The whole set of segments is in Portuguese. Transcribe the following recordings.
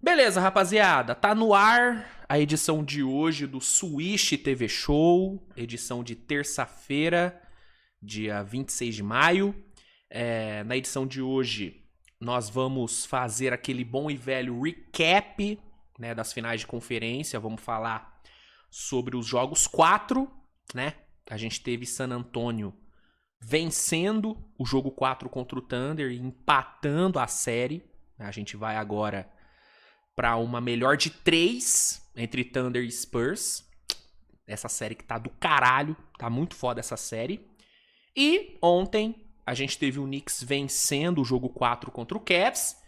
Beleza, rapaziada, tá no ar a edição de hoje do Swish TV Show, edição de terça-feira, dia 26 de maio. Na edição de hoje, nós vamos fazer aquele bom e velho recap, né, das finais de conferência. Vamos falar sobre os jogos 4, né? A gente teve San Antonio vencendo o jogo 4 contra o Thunder e empatando a série. A gente vai agora para uma melhor de 3 entre Thunder e Spurs. Essa série que tá do caralho, tá muito foda essa série. E ontem a gente teve o Knicks vencendo o jogo 4 contra o Cavs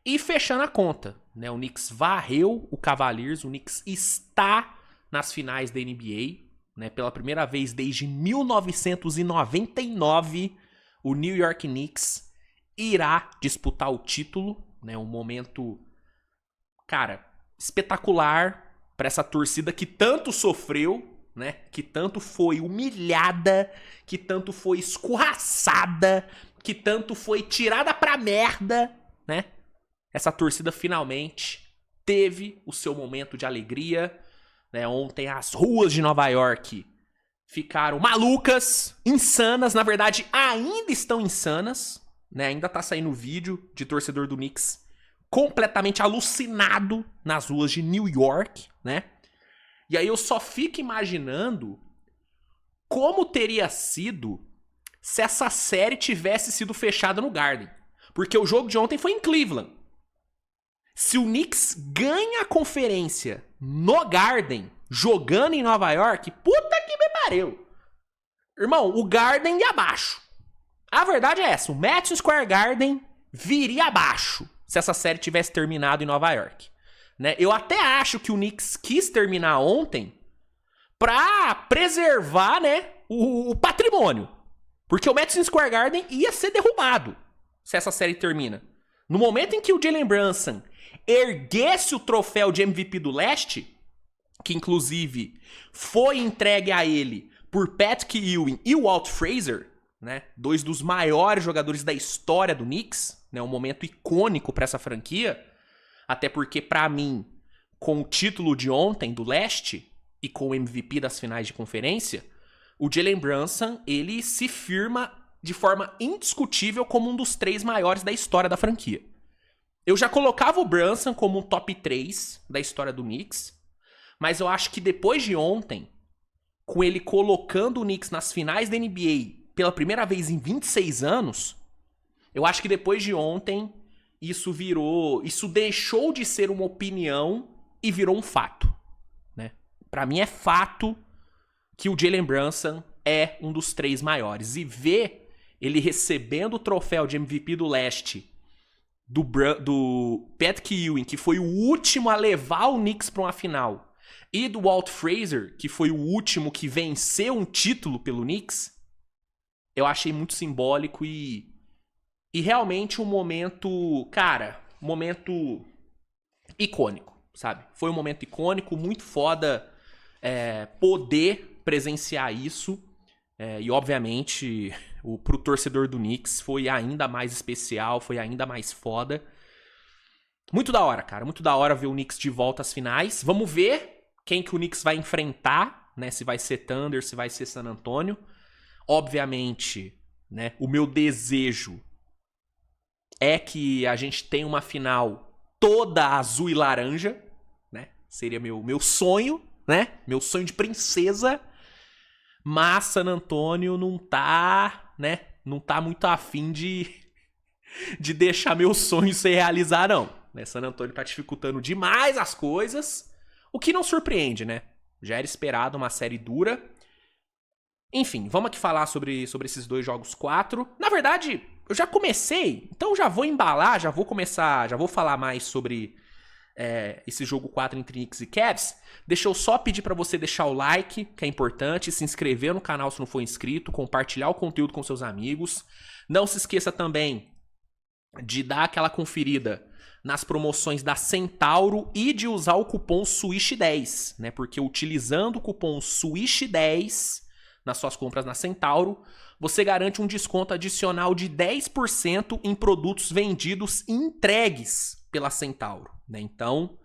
e fechando a conta, né? O Knicks varreu o Cavaliers, o Knicks está nas finais da NBA, né? Pela primeira vez desde 1999, o New York Knicks irá disputar o título, né? Um momento, cara, espetacular para essa torcida que tanto sofreu, né? Que tanto foi humilhada, que tanto foi escorraçada, que tanto foi tirada pra merda, né? Essa torcida finalmente teve o seu momento de alegria, né? Ontem as ruas de Nova York ficaram malucas, insanas, na verdade ainda estão insanas, né? Ainda tá saindo vídeo de torcedor do Knicks completamente alucinado nas ruas de New York, né? E aí eu só fico imaginando como teria sido se essa série tivesse sido fechada no Garden. Porque o jogo de ontem foi em Cleveland. Se o Knicks ganha a conferência no Garden, jogando em Nova York, puta que me pariu. Irmão, o Garden ia abaixo. A verdade é essa, o Madison Square Garden viria abaixo se essa série tivesse terminado em Nova York. Né? Eu até acho que o Knicks quis terminar ontem pra preservar, né, o patrimônio. Porque o Madison Square Garden ia ser derrubado se essa série termina. No momento em que o Jalen Brunson erguesse o troféu de MVP do leste, que inclusive foi entregue a ele por Patrick Ewing e o Walt Frazier, né, dois dos maiores jogadores da história do Knicks, né, um momento icônico para essa franquia. Até porque, pra mim, com o título de ontem do leste e com o MVP das finais de conferência, o Jalen Brunson, ele se firma de forma indiscutível como um dos 3 maiores da história da franquia. Eu já colocava o Brunson como um top 3 da história do Knicks, mas eu acho que depois de ontem, com ele colocando o Knicks nas finais da NBA pela primeira vez em 26 anos, eu acho que depois de ontem isso deixou de ser uma opinião e virou um fato, né? Pra mim é fato que o Jalen Brunson é um dos 3 maiores. E ver ele recebendo o troféu de MVP do leste do Patrick Ewing, que foi o último a levar o Knicks pra uma final, e do Walt Frazier, que foi o último que venceu um título pelo Knicks, eu achei muito simbólico e realmente um momento, cara, um momento icônico, sabe? Foi um momento icônico, muito foda poder presenciar isso. E obviamente, pro torcedor do Knicks foi ainda mais especial, foi ainda mais foda. Muito da hora, cara, muito da hora ver o Knicks de volta às finais. Vamos ver quem que o Knicks vai enfrentar, né? Se vai ser Thunder, se vai ser San Antonio. Obviamente, né, o meu desejo é que a gente tenha uma final toda azul e laranja, né? Seria meu sonho, né? Meu sonho de princesa. Mas San Antonio não tá, né? Não tá muito afim de deixar meu sonho se realizar, não. Né? San Antonio tá dificultando demais as coisas, o que não surpreende, né? Já era esperado uma série dura. Enfim, vamos aqui falar sobre esses 2 jogos 4. Na verdade, eu já comecei, então já vou embalar, já vou falar mais sobre esse jogo 4 entre Knicks e Cavs. Deixa eu só pedir pra você deixar o like, que é importante, se inscrever no canal se não for inscrito, compartilhar o conteúdo com seus amigos. Não se esqueça também de dar aquela conferida nas promoções da Centauro e de usar o cupom SWISH10, né? Porque utilizando o cupom SWISH10 nas suas compras na Centauro, você garante um desconto adicional de 10% em produtos vendidos e entregues pela Centauro. né? Então,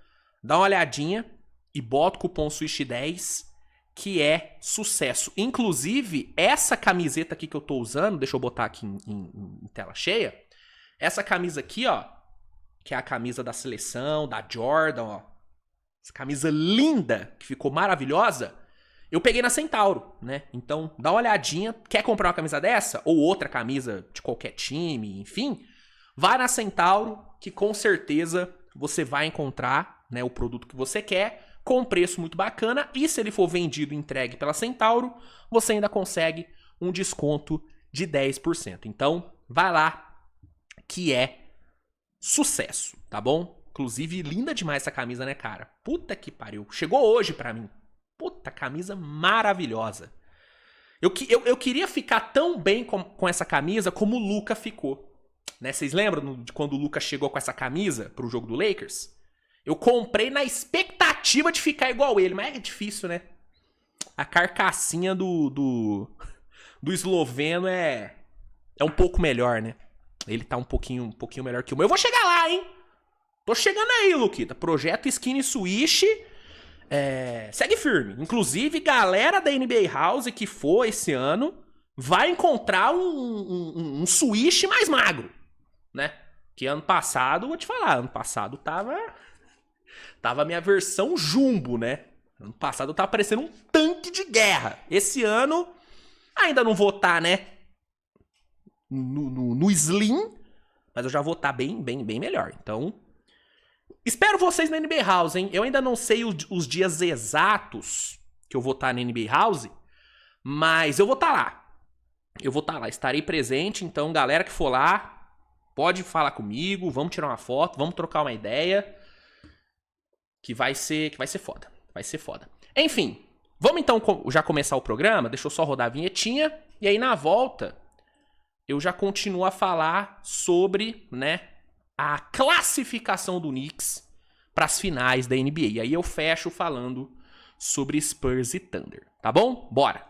dá uma olhadinha e bota o cupom SWISH10, que é sucesso. Inclusive, essa camiseta aqui que eu tô usando, deixa eu botar aqui em tela cheia, essa camisa aqui, ó, que é a camisa da seleção, da Jordan, ó, essa camisa linda, que ficou maravilhosa, eu peguei na Centauro, né? Então, dá uma olhadinha. Quer comprar uma camisa dessa? Ou outra camisa de qualquer time, enfim. Vai na Centauro, que com certeza você vai encontrar, né, o produto que você quer, com um preço muito bacana. E se ele for vendido e entregue pela Centauro, você ainda consegue um desconto de 10%. Então, vai lá, que é sucesso, tá bom? Inclusive, linda demais essa camisa, né, cara? Puta que pariu. Chegou hoje pra mim. Puta, camisa maravilhosa. Eu queria ficar tão bem com essa camisa como o Luka ficou. Né? Vocês lembram de quando o Luka chegou com essa camisa pro jogo do Lakers? Eu comprei na expectativa de ficar igual ele, mas é difícil, né? A carcassinha do esloveno é um pouco melhor, né? Ele tá um pouquinho melhor que o meu. Eu vou chegar lá, hein? Tô chegando aí, Luquita. Projeto Skinny Swish... segue firme. Inclusive, galera da NBA House que for esse ano vai encontrar um Swish mais magro, né? Que ano passado, vou te falar, ano passado tava a minha versão jumbo, né? Ano passado tava parecendo um tanque de guerra. Esse ano ainda não vou estar, né? No slim, mas eu já vou estar bem melhor. Então, espero vocês na NBA House, hein? Eu ainda não sei os dias exatos que eu vou estar na NBA House, mas eu vou estar lá. Eu vou estar lá, estarei presente. Então, galera que for lá, pode falar comigo, vamos tirar uma foto, vamos trocar uma ideia, que vai ser foda. Vai ser foda. Enfim, vamos então já começar o programa. Deixa eu só rodar a vinhetinha. E aí, na volta, eu já continuo a falar sobre, né, a classificação do Knicks para as finais da NBA. E aí eu fecho falando sobre Spurs e Thunder, tá bom? Bora!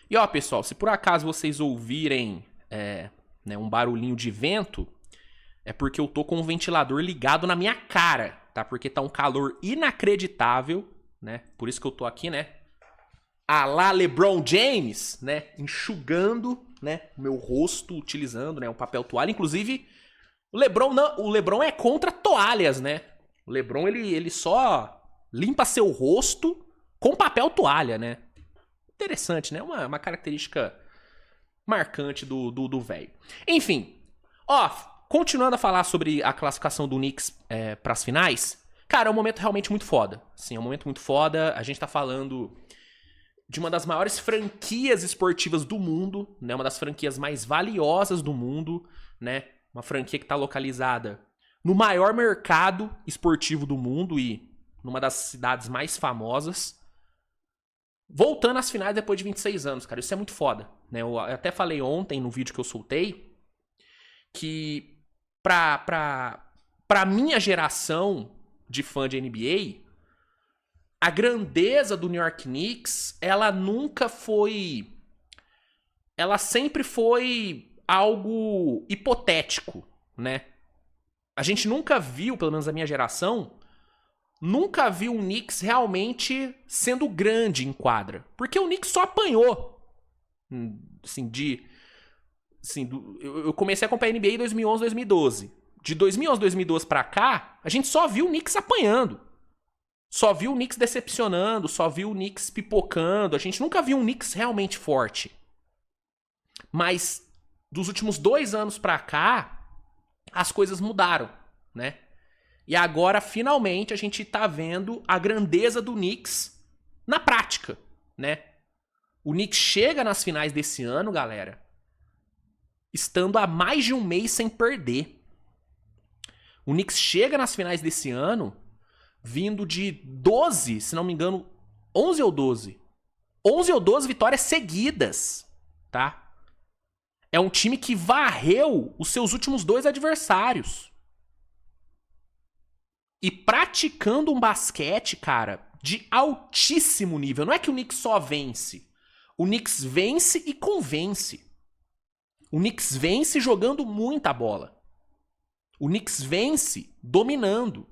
E ó, pessoal, se por acaso vocês ouvirem né, um barulhinho de vento, é porque eu tô com o ventilador ligado na minha cara, tá? Porque tá um calor inacreditável, né? Por isso que eu tô aqui, né? A lá LeBron James, né? Enxugando, né, o meu rosto, utilizando, né, um papel toalha. Inclusive, o LeBron é contra toalhas, né? O LeBron, ele só limpa seu rosto com papel toalha, né? Interessante, né? Uma característica marcante do velho. Enfim, ó, continuando a falar sobre a classificação do Knicks para as finais, cara, é um momento realmente muito foda. Sim, é um momento muito foda. A gente tá falando de uma das maiores franquias esportivas do mundo, né? Uma das franquias mais valiosas do mundo, né? Uma franquia que está localizada no maior mercado esportivo do mundo e numa das cidades mais famosas. Voltando às finais depois de 26 anos, cara. Isso é muito foda, né? Eu até falei ontem no vídeo que eu soltei que pra minha geração de fã de NBA, a grandeza do New York Knicks, ela sempre foi algo hipotético, né? A gente nunca viu, pelo menos a minha geração, nunca viu o Knicks realmente sendo grande em quadra. Porque o Knicks só apanhou. Assim, eu comecei a acompanhar a NBA em 2011, 2012. De 2011, 2012 pra cá, a gente só viu o Knicks apanhando. Só viu o Knicks decepcionando, só viu o Knicks pipocando. A gente nunca viu um Knicks realmente forte. Mas dos últimos 2 anos pra cá, as coisas mudaram, né? E agora, finalmente, a gente tá vendo a grandeza do Knicks na prática, né? O Knicks chega nas finais desse ano, galera, estando há mais de um mês sem perder. O Knicks chega nas finais desse ano vindo de 12, se não me engano, 11 ou 12. 11 ou 12 vitórias seguidas, tá? É um time que varreu os seus últimos 2 adversários. E praticando um basquete, cara, de altíssimo nível. Não é que o Knicks só vence. O Knicks vence e convence. O Knicks vence jogando muita bola. O Knicks vence dominando,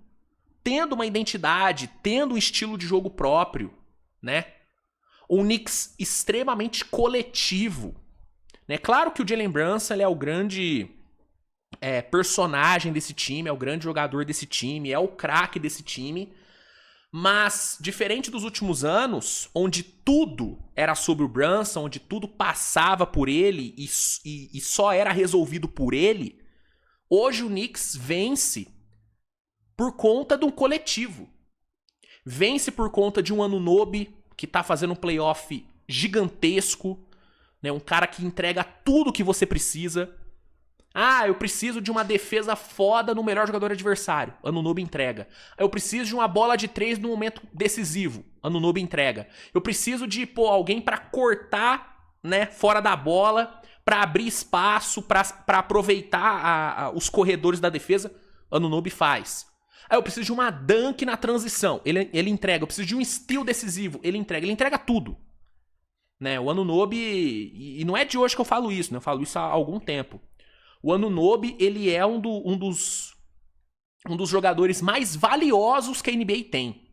tendo uma identidade, tendo um estilo de jogo próprio, né? Um Knicks extremamente coletivo. Né? Claro que o Jalen Brunson ele é o grande personagem desse time, é o grande jogador desse time, é o craque desse time. Mas, diferente dos últimos anos, onde tudo era sobre o Brunson, onde tudo passava por ele e só era resolvido por ele, hoje o Knicks vence por conta de um coletivo. Vence por conta de um Anunoby que tá fazendo um playoff gigantesco, né? Um cara que entrega tudo que você precisa. Ah, eu preciso de uma defesa foda no melhor jogador adversário. Anunoby entrega. Eu preciso de uma bola de 3 no momento decisivo. Anunoby entrega. Eu preciso de alguém pra cortar, né, fora da bola, pra abrir espaço, pra aproveitar os corredores da defesa. Anunoby faz. Ah, eu preciso de uma dunk na transição. Ele entrega. Eu preciso de um steal decisivo. Ele entrega tudo. Né? O Anunoby... E não é de hoje que eu falo isso, né? Eu falo isso há algum tempo. O Anunoby, ele é um dos jogadores mais valiosos que a NBA tem.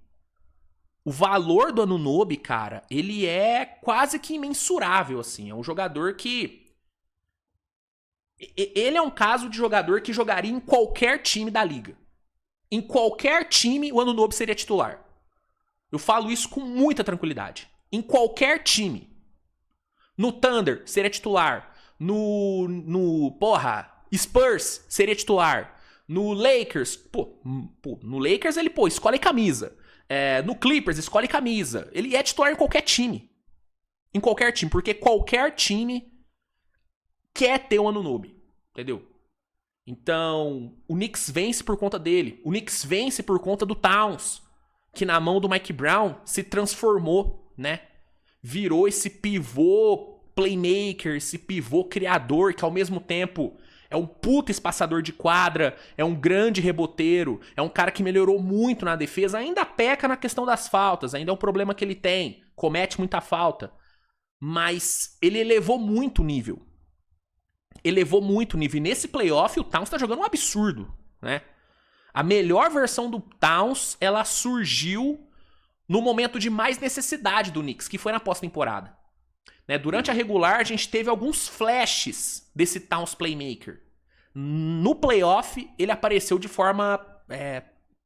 O valor do Anunoby, cara, ele é quase que imensurável, assim. É um jogador que... Ele é um caso de jogador que jogaria em qualquer time da liga. Em qualquer time, o Anunoby seria titular. Eu falo isso com muita tranquilidade. Em qualquer time. No Thunder, seria titular. No Spurs, seria titular. No Lakers, no Lakers ele, escolhe camisa. No Clippers, escolhe camisa. Ele é titular em qualquer time. Em qualquer time, porque qualquer time quer ter um Anunoby. Entendeu? Então, o Knicks vence por conta dele. O Knicks vence por conta do Towns, que na mão do Mike Brown se transformou, né? Virou esse pivô playmaker, esse pivô criador, que ao mesmo tempo é um puta espaçador de quadra, é um grande reboteiro, é um cara que melhorou muito na defesa, ainda peca na questão das faltas, ainda é um problema que ele tem, comete muita falta. Mas ele elevou muito o nível. Elevou muito o nível. E nesse playoff o Towns tá jogando um absurdo, né? A melhor versão do Towns, ela surgiu no momento de mais necessidade do Knicks, que foi na pós-temporada. Né? Durante a regular, a gente teve alguns flashes desse Towns playmaker. No playoff, ele apareceu de forma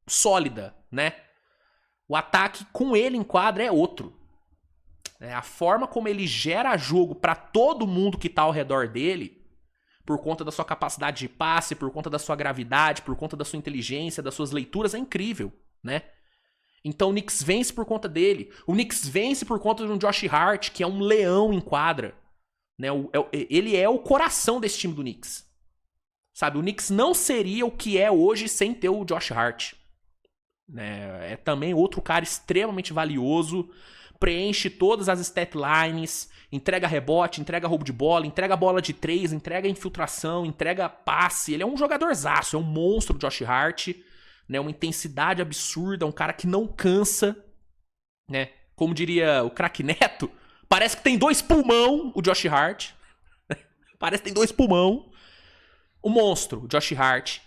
sólida, né? O ataque com ele em quadra é outro. A forma como ele gera jogo pra todo mundo que tá ao redor dele, por conta da sua capacidade de passe, por conta da sua gravidade, por conta da sua inteligência, das suas leituras, é incrível, né? Então o Knicks vence por conta dele. O Knicks vence por conta de um Josh Hart, que é um leão em quadra. Né? Ele é o coração desse time do Knicks. Sabe, o Knicks não seria o que é hoje sem ter o Josh Hart. Né? É também outro cara extremamente valioso. Preenche todas as stat lines, entrega rebote, entrega roubo de bola, entrega bola de 3, entrega infiltração, entrega passe. Ele é um jogadorzaço, é um monstro, Josh Hart, né? Uma intensidade absurda, um cara que não cansa, né? Como diria o craque Neto, parece que tem 2 pulmão o Josh Hart. Parece que tem 2 pulmão. O monstro, o Josh Hart.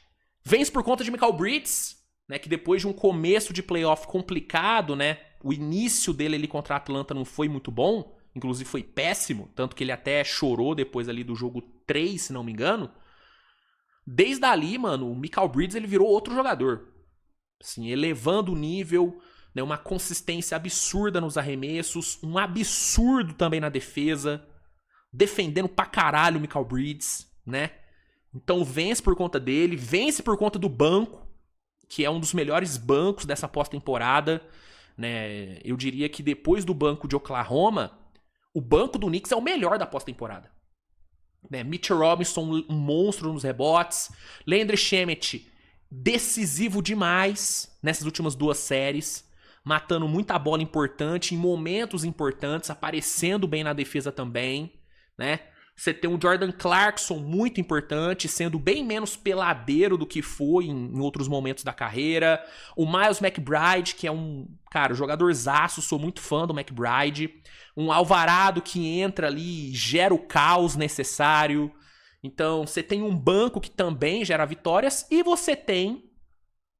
Vence por conta de Mikal Bridges, né? Que depois de um começo de playoff complicado, né? O início dele ali contra a Atlanta não foi muito bom. Inclusive foi péssimo. Tanto que ele até chorou depois ali do jogo 3, se não me engano. Desde ali, mano, o Mikal Bridges ele virou outro jogador. Assim, elevando o nível, né, uma consistência absurda nos arremessos. Um absurdo também na defesa. Defendendo pra caralho o Mikal Bridges, né? Então vence por conta dele. Vence por conta do banco, que é um dos melhores bancos dessa pós-temporada. Né? Eu diria que depois do banco de Oklahoma, o banco do Knicks é o melhor da pós-temporada. Né? Mitchell Robinson, um monstro nos rebotes. Landry Shamet, decisivo demais nessas últimas 2 séries. Matando muita bola importante, em momentos importantes, aparecendo bem na defesa também. Né? Você tem um Jordan Clarkson muito importante, sendo bem menos peladeiro do que foi em outros momentos da carreira. O Miles McBride, que é um, cara, jogadorzaço, sou muito fã do McBride. Um Alvarado que entra ali e gera o caos necessário. Então, você tem um banco que também gera vitórias e você tem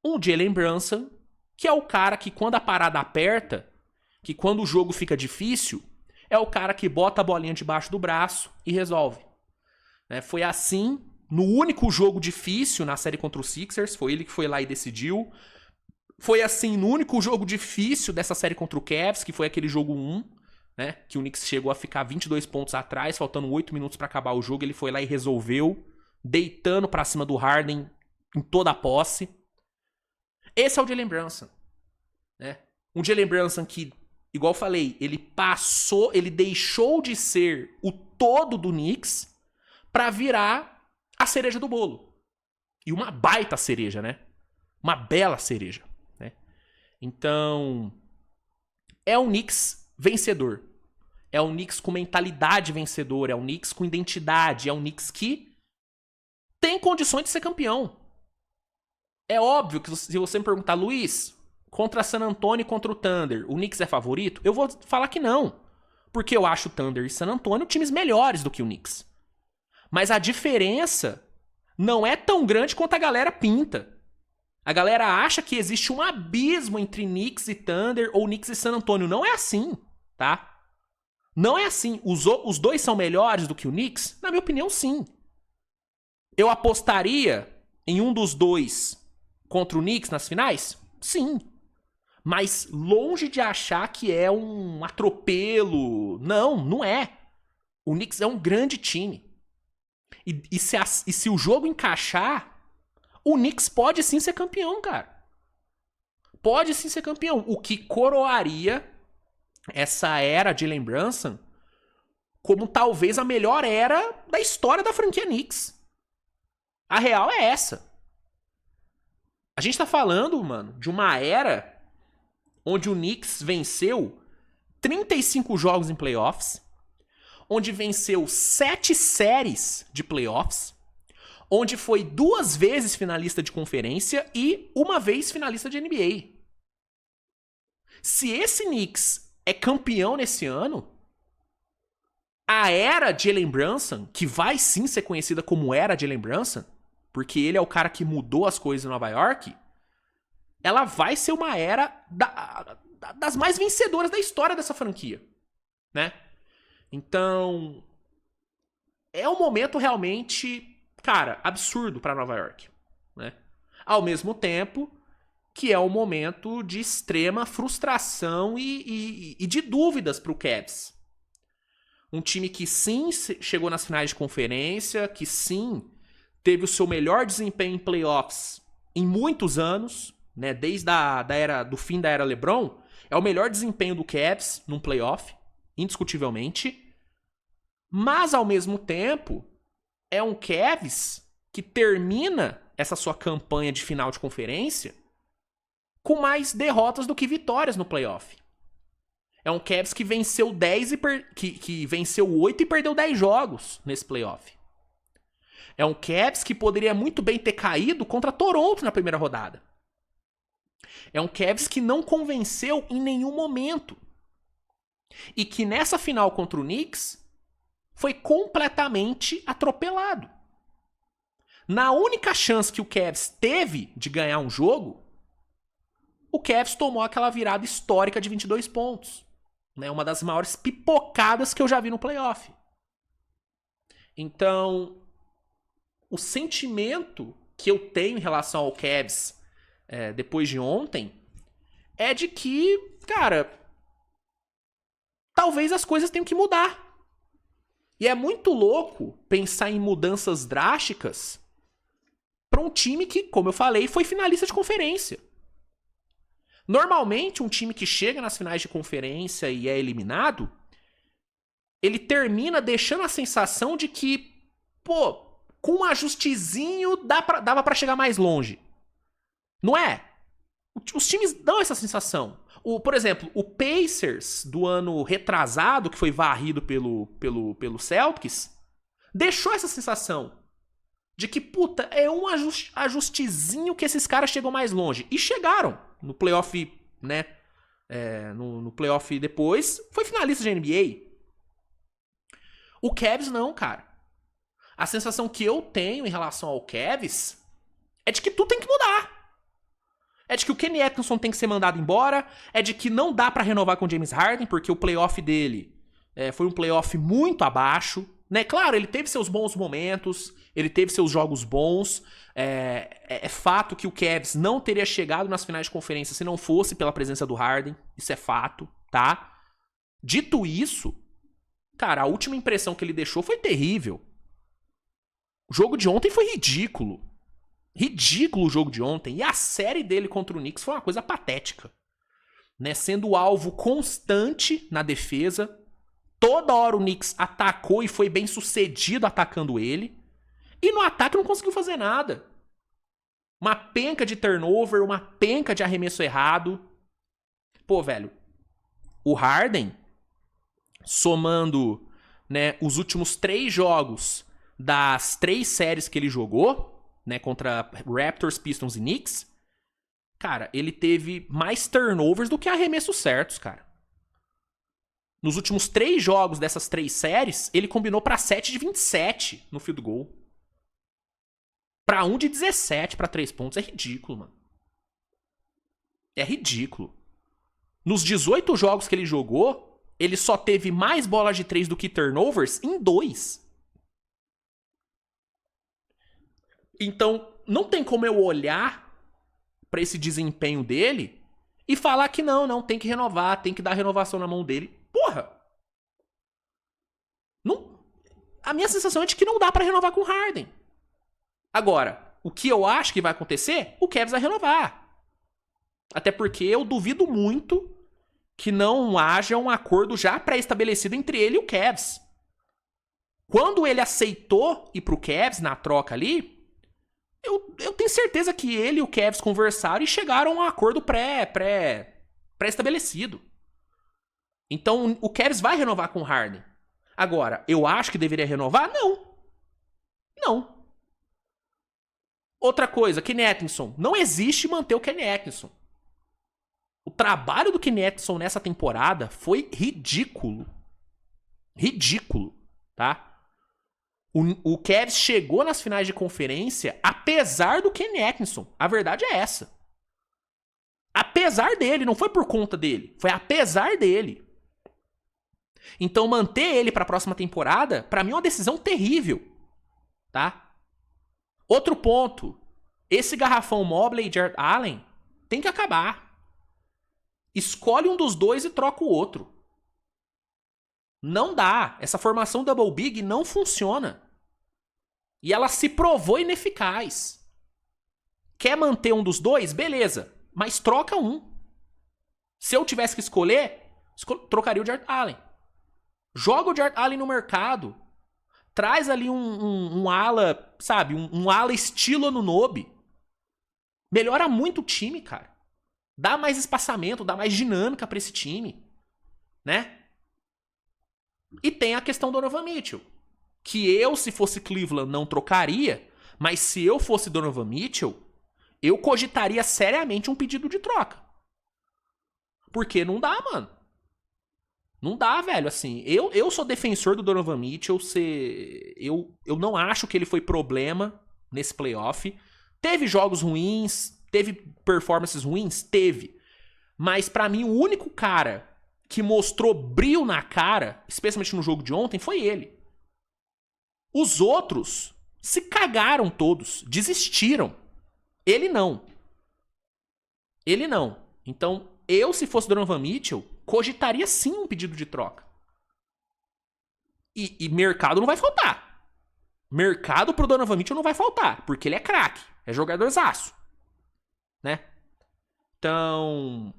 um Jalen Brunson, que é o cara que quando a parada aperta, que quando o jogo fica difícil, é o cara que bota a bolinha debaixo do braço e resolve. Foi assim, no único jogo difícil na série contra o Sixers, foi ele que foi lá e decidiu. Foi assim no único jogo difícil dessa série contra o Cavs, que foi aquele jogo 1, que o Knicks chegou a ficar 22 pontos atrás, faltando 8 minutos pra acabar o jogo, ele foi lá e resolveu, deitando pra cima do Harden em toda a posse. Esse é o Jalen Brunson. Um Jalen Brunson que, igual eu falei, ele deixou de ser o todo do Knicks pra virar a cereja do bolo. E uma baita cereja, Uma bela cereja, Então, é um Knicks vencedor. É um Knicks com mentalidade vencedora, é um Knicks com identidade, é um Knicks que tem condições de ser campeão. É óbvio que se você me perguntar, Luiz, contra San Antonio e contra o Thunder, o Knicks é favorito? Eu vou falar que não. Porque eu acho o Thunder e San Antonio times melhores do que o Knicks. Mas a diferença não é tão grande quanto a galera pinta. A galera acha que existe um abismo entre Knicks e Thunder ou Knicks e San Antonio. Não é assim, tá? Não é assim. Os dois são melhores do que o Knicks? Na minha opinião, sim. Eu apostaria em um dos dois contra o Knicks nas finais? Sim. Mas longe de achar que é um atropelo. Não, não é. O Knicks é um grande time. E se o jogo encaixar, o Knicks pode sim ser campeão, cara. Pode sim ser campeão. O que coroaria essa era de Jalen Brunson como talvez a melhor era da história da franquia Knicks. A real é essa. A gente tá falando, mano, de uma era onde o Knicks venceu 35 jogos em playoffs, onde venceu 7 séries de playoffs, onde foi 2 vezes finalista de conferência e 1 vez finalista de NBA. Se esse Knicks é campeão nesse ano, a era Jalen Brunson, que vai sim ser conhecida como era Jalen Brunson, porque ele é o cara que mudou as coisas em Nova York, ela vai ser uma era das mais vencedoras da história dessa franquia, Então, é um momento realmente, cara, absurdo para Nova York, Ao mesmo tempo que é um momento de extrema frustração e de dúvidas pro Cavs. Um time que sim chegou nas finais de conferência, que sim teve o seu melhor desempenho em playoffs em muitos anos, desde do fim da era LeBron, é o melhor desempenho do Cavs num playoff, indiscutivelmente. Mas, ao mesmo tempo, é um Cavs que termina essa sua campanha de final de conferência com mais derrotas do que vitórias no playoff. É um Cavs que venceu 10 que venceu 8 e perdeu 10 jogos nesse playoff. É um Cavs que poderia muito bem ter caído contra Toronto na primeira rodada. É um Cavs que não convenceu em nenhum momento. E que nessa final contra o Knicks foi completamente atropelado. Na única chance que o Cavs teve de ganhar um jogo, o Cavs tomou aquela virada histórica de 22 pontos. Uma das maiores pipocadas que eu já vi no playoff. Então, o sentimento que eu tenho em relação ao Cavs depois de ontem é de que, cara, talvez as coisas tenham que mudar. E é muito louco pensar em mudanças drásticas para um time que, como eu falei, foi finalista de conferência. Normalmente, um time que chega nas finais de conferência e é eliminado, ele termina deixando a sensação de que, com um ajustezinho dava pra chegar mais longe. Não é? Os times dão essa sensação. Por exemplo, o Pacers do ano retrasado, que foi varrido pelo Celtics, deixou essa sensação de que, é um ajustezinho que esses caras chegam mais longe. E chegaram no playoff, no playoff depois, foi finalista de NBA. O Cavs não, cara. A sensação que eu tenho em relação ao Cavs é de que tudo tem que mudar. É de que o Kenny Atkinson tem que ser mandado embora, é de que não dá pra renovar com o James Harden, porque o playoff dele foi um playoff muito abaixo, né? Claro, ele teve seus bons momentos, ele teve seus jogos bons, é fato que o Cavs não teria chegado nas finais de conferência se não fosse pela presença do Harden, isso é fato, tá? Dito isso, cara, a última impressão que ele deixou foi terrível. O jogo de ontem foi ridículo. Ridículo o jogo de ontem. E a série dele contra o Knicks foi uma coisa patética. Né? Sendo alvo constante na defesa. Toda hora o Knicks atacou e foi bem sucedido atacando ele. E no ataque não conseguiu fazer nada. Uma penca de turnover, uma penca de arremesso errado. Pô, velho. O Harden, somando, né, os últimos 3 jogos das 3 séries que ele jogou, né, contra Raptors, Pistons e Knicks, cara, ele teve mais turnovers do que arremessos certos, cara. Nos últimos 3 jogos dessas 3 séries, ele combinou pra 7 de 27 no field goal. Pra 1 de 17 pra 3 pontos. É ridículo, mano. É ridículo. Nos 18 jogos que ele jogou, ele só teve mais bolas de 3 do que turnovers em 2. Então, não tem como eu olhar pra esse desempenho dele e falar que não, tem que renovar, tem que dar renovação na mão dele. Porra! Não, a minha sensação é de que não dá pra renovar com o Harden. Agora, o que eu acho que vai acontecer? O Cavs vai renovar. Até porque eu duvido muito que não haja um acordo já pré-estabelecido entre ele e o Cavs. Quando ele aceitou ir pro Cavs na troca ali, eu tenho certeza que ele e o Cavs conversaram e chegaram a um acordo pré-estabelecido. Então, o Cavs vai renovar com o Harden. Agora, eu acho que deveria renovar? Não. Outra coisa, Kenny Atkinson. Não existe manter o Kenny Atkinson. O trabalho do Kenny Atkinson nessa temporada foi ridículo. Ridículo, tá? O Cavs chegou nas finais de conferência apesar do Kenny Atkinson. A verdade é essa. Apesar dele, não foi por conta dele. Foi apesar dele. Então manter ele para a próxima temporada, para mim é uma decisão terrível. Tá? Outro ponto. Esse garrafão Mobley e Jarrett Allen tem que acabar. Escolhe um dos dois e troca o outro. Não dá. Essa formação Double Big não funciona. E ela se provou ineficaz. Quer manter um dos dois? Beleza. Mas troca um. Se eu tivesse que escolher, trocaria o Jarrett Allen. Joga o Jarrett Allen no mercado. Traz ali um ala, sabe? Um ala estilo Anunoby. Melhora muito o time, cara. Dá mais espaçamento, dá mais dinâmica pra esse time. Né? E tem a questão do Donovan Mitchell. Que eu, se fosse Cleveland, não trocaria. Mas se eu fosse Donovan Mitchell, eu cogitaria seriamente um pedido de troca. Porque não dá, mano. Não dá, velho. Assim, eu sou defensor do Donovan Mitchell. Eu não acho que ele foi problema nesse playoff. Teve jogos ruins, teve performances ruins? Teve. Mas pra mim, o único cara que mostrou brilho na cara, especialmente no jogo de ontem, foi ele. Os outros se cagaram todos, desistiram. Ele não. Então, eu, se fosse Donovan Mitchell, cogitaria sim um pedido de troca. E mercado não vai faltar. Mercado pro Donovan Mitchell não vai faltar, porque ele é craque, é jogadorzaço. Né? Então,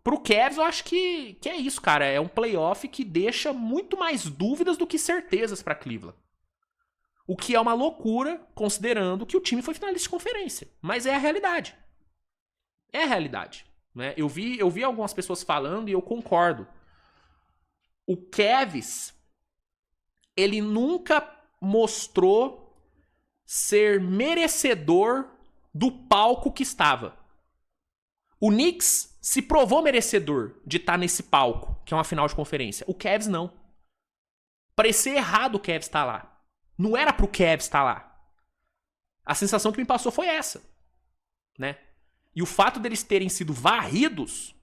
pro Cavs eu acho que é isso, cara. É um playoff que deixa muito mais dúvidas do que certezas pra Cleveland. O que é uma loucura, considerando que o time foi finalista de conferência. Mas é a realidade. É a realidade. Né? Eu vi algumas pessoas falando e eu concordo. O Cavs, ele nunca mostrou ser merecedor do palco que estava. O Knicks se provou merecedor de estar nesse palco, que é uma final de conferência. O Cavs não. Parecia errado o Cavs estar lá. Não era pro Cavs estar lá. A sensação que me passou foi essa, né? E o fato deles terem sido varridos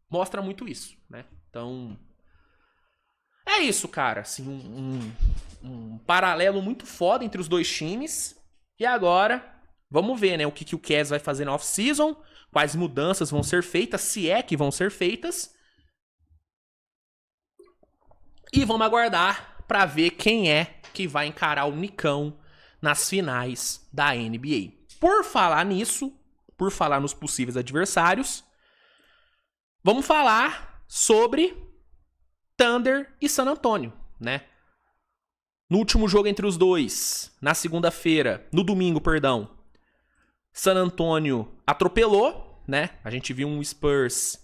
mostra muito isso, né? Então, é isso, cara. Assim, um paralelo muito foda entre os dois times. E agora, vamos ver, né? O que o Cavs vai fazer na off-season, quais mudanças vão ser feitas, se é que vão ser feitas. E vamos aguardar pra ver quem é que vai encarar o Nicão nas finais da NBA. Por falar nisso, por falar nos possíveis adversários, vamos falar sobre Thunder e San Antonio, né? No último jogo entre os dois, na segunda-feira, no domingo, perdão, San Antonio atropelou, né? A gente viu um Spurs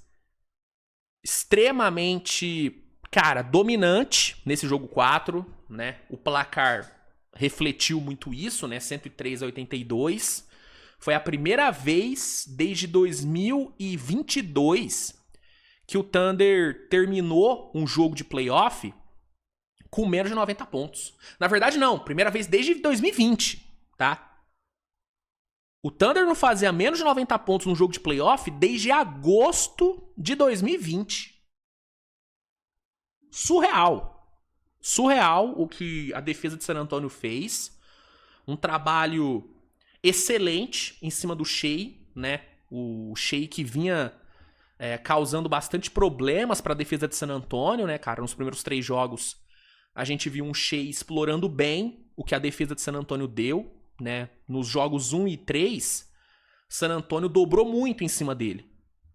extremamente, cara, dominante nesse jogo 4, né? O placar refletiu muito isso, né? 103-82. Foi a primeira vez desde 2022 que o Thunder terminou um jogo de playoff com menos de 90 pontos. Na verdade, não. Primeira vez desde 2020, tá? O Thunder não fazia menos de 90 pontos num jogo de playoff desde agosto de 2020. Surreal. Surreal o que a defesa de San Antonio fez. Um trabalho excelente em cima do Shai, né? O Shai que vinha causando bastante problemas para a defesa de San Antonio, né, cara? Nos primeiros 3 jogos, a gente viu um Shai explorando bem o que a defesa de San Antonio deu, né? Nos jogos 1 e 3, San Antonio dobrou muito em cima dele,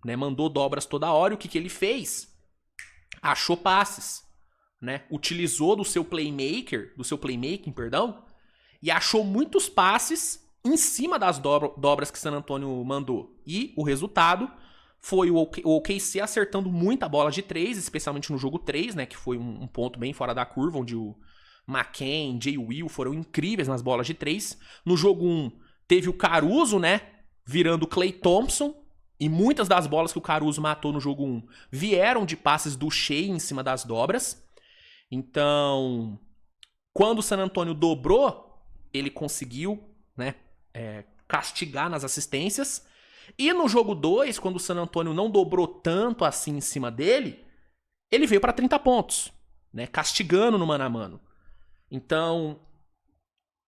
né? Mandou dobras toda hora. E o que ele fez? Achou passes, né? Utilizou do seu playmaking, perdão, e achou muitos passes em cima das dobras que San Antonio mandou. E o resultado foi o OKC acertando muita bola de 3, especialmente no jogo 3, né? Que foi um ponto bem fora da curva, onde o McCain, Jay Will foram incríveis nas bolas de 3. No jogo 1, teve o Caruso, né? Virando Klay Thompson. E muitas das bolas que o Caruso matou no jogo 1 vieram de passes do Shai em cima das dobras. Então, quando o San Antonio dobrou, ele conseguiu, né, castigar nas assistências. E no jogo 2, quando o San Antonio não dobrou tanto assim em cima dele, ele veio para 30 pontos, né, castigando no mano a mano. Então,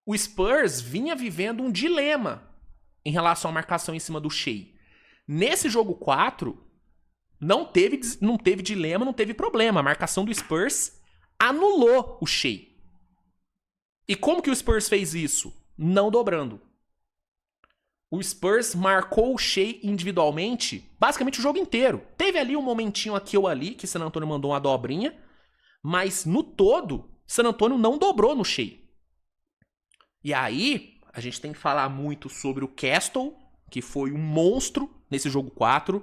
o Spurs vinha vivendo um dilema em relação à marcação em cima do Shai. Nesse jogo 4, não teve dilema, não teve problema. A marcação do Spurs anulou o Shai. E como que o Spurs fez isso? Não dobrando. O Spurs marcou o Shai individualmente basicamente o jogo inteiro. Teve ali um momentinho aqui ou ali que San Antonio mandou uma dobrinha, mas no todo, San Antonio não dobrou no Shai. E aí, a gente tem que falar muito sobre o Castle, que foi um monstro nesse jogo 4,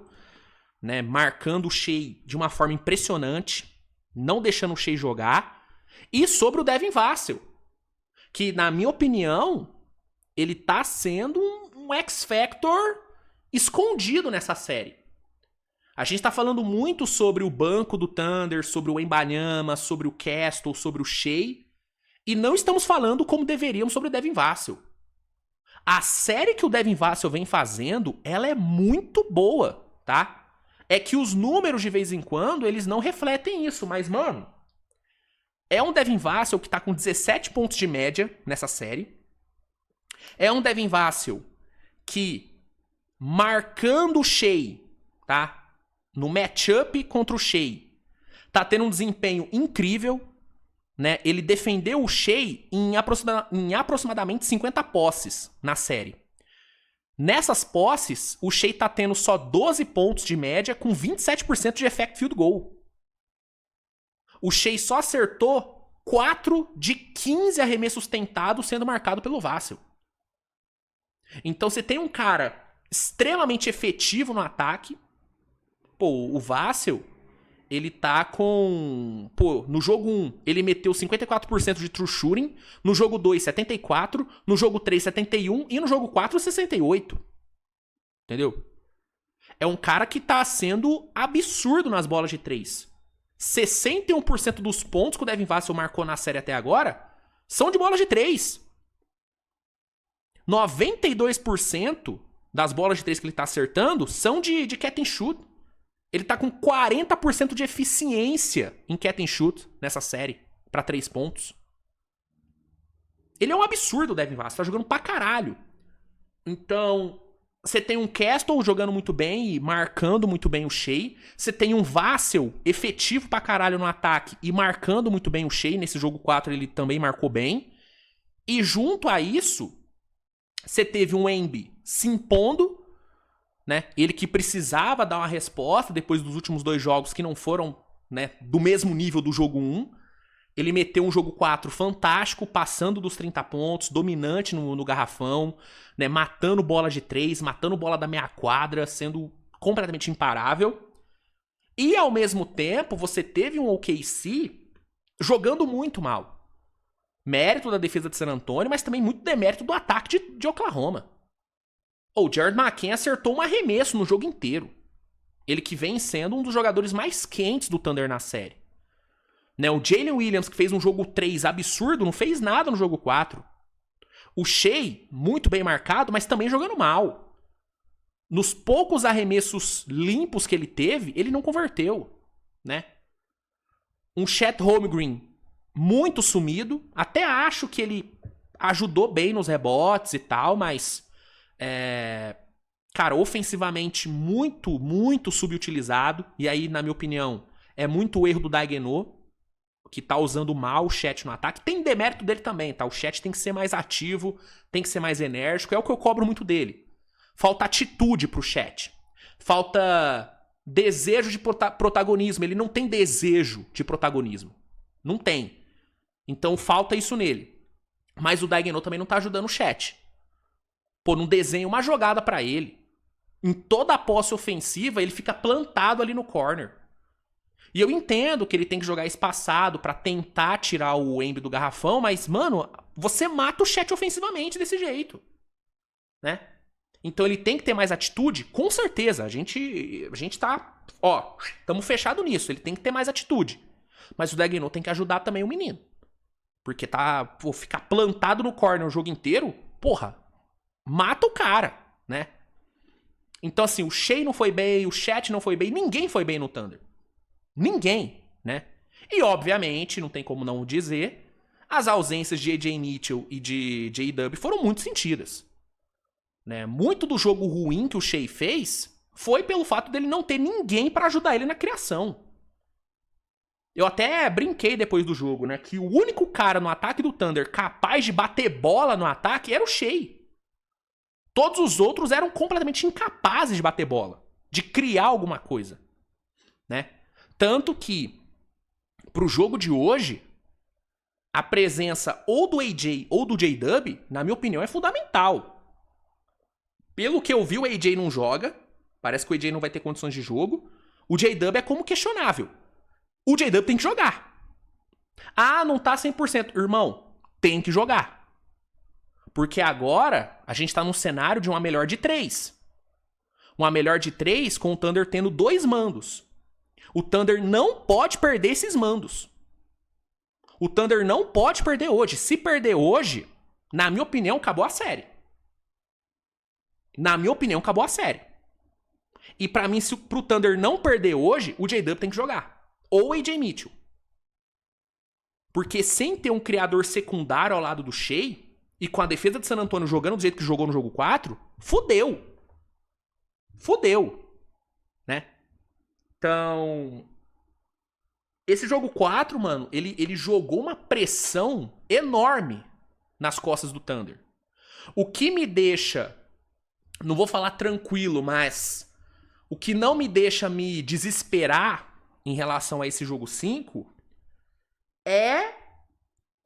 né, marcando o Shai de uma forma impressionante, não deixando o Shai jogar, e sobre o Devin Vassell, que, na minha opinião, ele tá sendo um X-Factor escondido nessa série. A gente tá falando muito sobre o banco do Thunder, sobre o Wembanyama, sobre o Castle, sobre o Shai, e não estamos falando como deveríamos sobre o Devin Vassell. A série que o Devin Vassell vem fazendo, ela é muito boa, tá? É que os números, de vez em quando, eles não refletem isso. Mas, mano, é um Devin Vassell que tá com 17 pontos de média nessa série. É um Devin Vassell que, marcando o Shai, tá? No matchup contra o Shai, tá tendo um desempenho incrível, né? Ele defendeu o Shai em aproximadamente 50 posses na série. Nessas posses, o Shai tá tendo só 12 pontos de média com 27% de effect field goal. O Shai só acertou 4 de 15 arremessos tentados sendo marcado pelo Vassell. Então você tem um cara extremamente efetivo no ataque. Pô, o Vassell, ele tá com... Pô, no jogo 1, ele meteu 54% de true shooting. No jogo 2, 74%. No jogo 3, 71%. E no jogo 4, 68%. Entendeu? É um cara que tá sendo absurdo nas bolas de 3. 61% dos pontos que o Devin Vassell marcou na série até agora são de bola de 3. 92% das bolas de 3 que ele tá acertando são de catch and shoot. Ele tá com 40% de eficiência em catch and shoot nessa série pra 3 pontos. Ele é um absurdo, o Devin Vassell. Tá jogando pra caralho. Então, você tem um Castle jogando muito bem e marcando muito bem o Shai. Você tem um Vassell efetivo pra caralho no ataque e marcando muito bem o Shai. Nesse jogo 4 ele também marcou bem. E junto a isso, você teve um Embi se impondo, né? Ele que precisava dar uma resposta depois dos últimos 2 jogos que não foram, né, do mesmo nível do jogo 1. Ele meteu um jogo 4 fantástico, passando dos 30 pontos, dominante no garrafão, né, matando bola de 3, matando bola da meia quadra, sendo completamente imparável. E ao mesmo tempo, você teve um OKC jogando muito mal. Mérito da defesa de San Antonio, mas também muito demérito do ataque de Oklahoma. O Jared McCain acertou um arremesso no jogo inteiro. Ele que vem sendo um dos jogadores mais quentes do Thunder na série. Né, o Jalen Williams, que fez um jogo 3 absurdo, não fez nada no jogo 4. O Shai, muito bem marcado, mas também jogando mal. Nos poucos arremessos limpos que ele teve, ele não converteu. Né? Um Chet Holmgren muito sumido. Até acho que ele ajudou bem nos rebotes e tal, mas... cara, ofensivamente muito, muito subutilizado. E aí, na minha opinião, é muito erro do Daigneault, que tá usando mal o Chet no ataque. Tem demérito dele também, tá? O Chet tem que ser mais ativo, tem que ser mais enérgico. É o que eu cobro muito dele. Falta atitude pro Chet. Falta desejo de protagonismo. Ele não tem desejo de protagonismo. Não tem. Então falta isso nele. Mas o Daigneault também não tá ajudando o Chet. Pô, não desenha uma jogada pra ele. Em toda a posse ofensiva, ele fica plantado ali no corner. E eu entendo que ele tem que jogar espaçado pra tentar tirar o Embi do garrafão, mas, mano, você mata o Chet ofensivamente desse jeito. Né? Então ele tem que ter mais atitude? Com certeza. A gente tá... Ó, tamo fechado nisso. Ele tem que ter mais atitude. Mas o Daigneault tem que ajudar também o menino. Porque tá... Pô, ficar plantado no corner o jogo inteiro, porra, mata o cara, né? Então, assim, o Shai não foi bem, o Chet não foi bem, ninguém foi bem no Thunder. Ninguém, né? E, obviamente, não tem como não dizer, as ausências de AJ Mitchell e de J-Dub foram muito sentidas. Né? Muito do jogo ruim que o Shai fez foi pelo fato dele não ter ninguém pra ajudar ele na criação. Eu até brinquei depois do jogo, né? Que o único cara no ataque do Thunder capaz de bater bola no ataque era o Shai. Todos os outros eram completamente incapazes de bater bola, de criar alguma coisa, né? Tanto que, pro jogo de hoje, a presença ou do AJ ou do J-Dub, na minha opinião, é fundamental. Pelo que eu vi, o AJ não joga, parece que o AJ não vai ter condições de jogo. O J-Dub é como questionável. O J-Dub tem que jogar. Ah, não tá 100%. Irmão, tem que jogar. Porque agora a gente tá num cenário de uma melhor de 3. Uma melhor de 3 com o Thunder tendo 2 mandos. O Thunder não pode perder esses mandos. O Thunder não pode perder hoje. Se perder hoje, na minha opinião, acabou a série. Na minha opinião, acabou a série. E pra mim, se pro Thunder não perder hoje, o J-Dub tem que jogar. Ou o AJ Mitchell. Porque sem ter um criador secundário ao lado do Shai, e com a defesa de San Antonio jogando do jeito que jogou no jogo 4, fudeu. Fudeu. Né? Então, esse jogo 4, mano, ele jogou uma pressão enorme nas costas do Thunder. O que me deixa, não vou falar tranquilo, mas o que não me deixa me desesperar em relação a esse jogo 5 é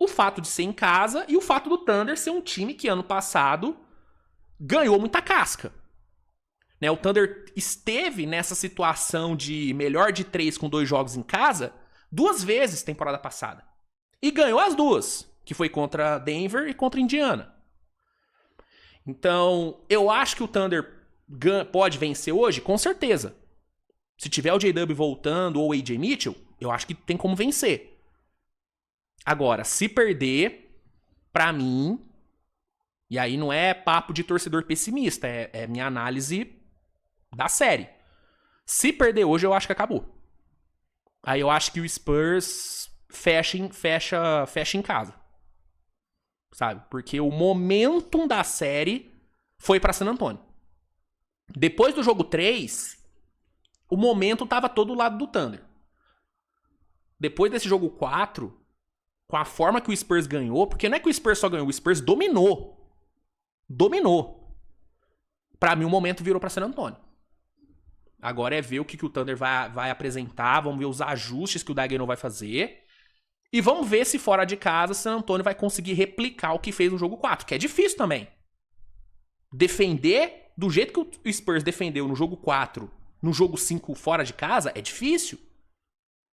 o fato de ser em casa e o fato do Thunder ser um time que ano passado ganhou muita casca. Né, o Thunder esteve nessa situação de melhor de 3 com 2 jogos em casa 2 vezes temporada passada. E ganhou as 2, que foi contra Denver e contra Indiana. Então, eu acho que o Thunder pode vencer hoje, com certeza. Se tiver o J-Dub voltando ou o AJ Mitchell, eu acho que tem como vencer. Agora, se perder, pra mim, e aí não é papo de torcedor pessimista, é minha análise da série. Se perder hoje, eu acho que acabou. Aí eu acho que o Spurs fecha em casa. Sabe? Porque o momentum da série foi pra San Antonio. Depois do jogo 3, o momento tava todo do lado do Thunder. Depois desse jogo 4, com a forma que o Spurs ganhou, porque não é que o Spurs só ganhou, o Spurs dominou. Pra mim o momento virou pra San Antonio. Agora é ver o que o Thunder vai apresentar, vamos ver os ajustes que o Daigneault vai fazer. E vamos ver se fora de casa San Antonio vai conseguir replicar o que fez no jogo 4, que é difícil também. Defender do jeito que o Spurs defendeu no jogo 4, no jogo 5 fora de casa, é difícil.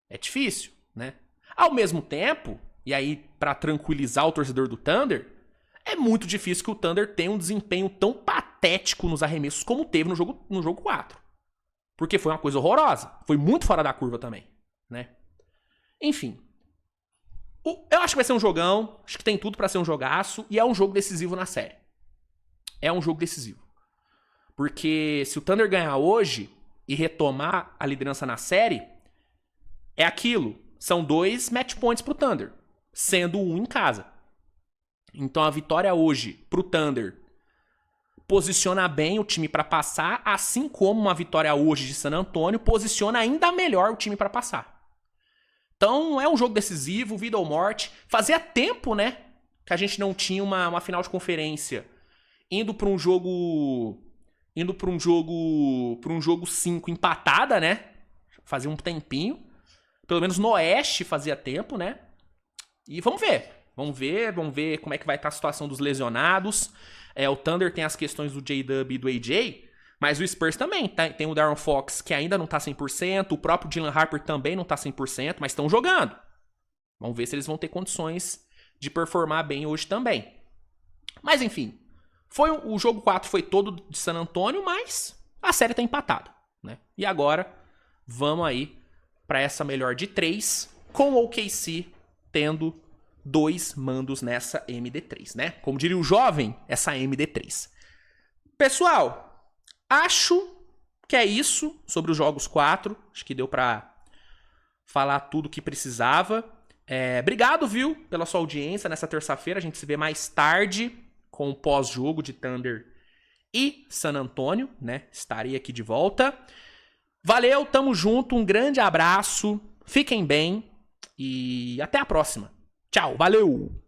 É difícil, né? Ao mesmo tempo, e aí pra tranquilizar o torcedor do Thunder, é muito difícil que o Thunder tenha um desempenho tão patético nos arremessos como teve no jogo 4. Porque foi uma coisa horrorosa. Foi muito fora da curva também, né? Enfim. Eu acho que vai ser um jogão. Acho que tem tudo pra ser um jogaço. E é um jogo decisivo na série. É um jogo decisivo. Porque se o Thunder ganhar hoje e retomar a liderança na série, é aquilo. São 2 match points pro Thunder. Sendo um em casa. Então a vitória hoje pro Thunder posiciona bem o time pra passar, assim como uma vitória hoje de San Antonio posiciona ainda melhor o time pra passar. Então é um jogo decisivo, vida ou morte. Fazia tempo, né, que a gente não tinha uma final de conferência indo pra um jogo 5 empatada, né? Fazia um tempinho. Pelo menos no Oeste fazia tempo, né? E vamos ver como é que vai estar a situação dos lesionados. O Thunder tem as questões do J-Dub e do AJ, mas o Spurs também tem o De'Aaron Fox, que ainda não tá 100%, o próprio Dylan Harper também não tá 100%, mas estão jogando. Vamos ver se eles vão ter condições de performar bem hoje também. Mas enfim, o jogo 4 foi todo de San Antonio, mas a série tá empatada, né? E agora, vamos aí para essa melhor de 3, com o OKC tendo 2 mandos nessa MD3, né? Como diria o jovem, essa MD3. Pessoal, acho que é isso sobre os jogos 4. Acho que deu pra falar tudo que precisava. Obrigado, viu, pela sua audiência nessa terça-feira. A gente se vê mais tarde com o pós-jogo de Thunder e San Antonio, né? Estarei aqui de volta. Valeu, tamo junto, um grande abraço, fiquem bem e até a próxima. Tchau, valeu!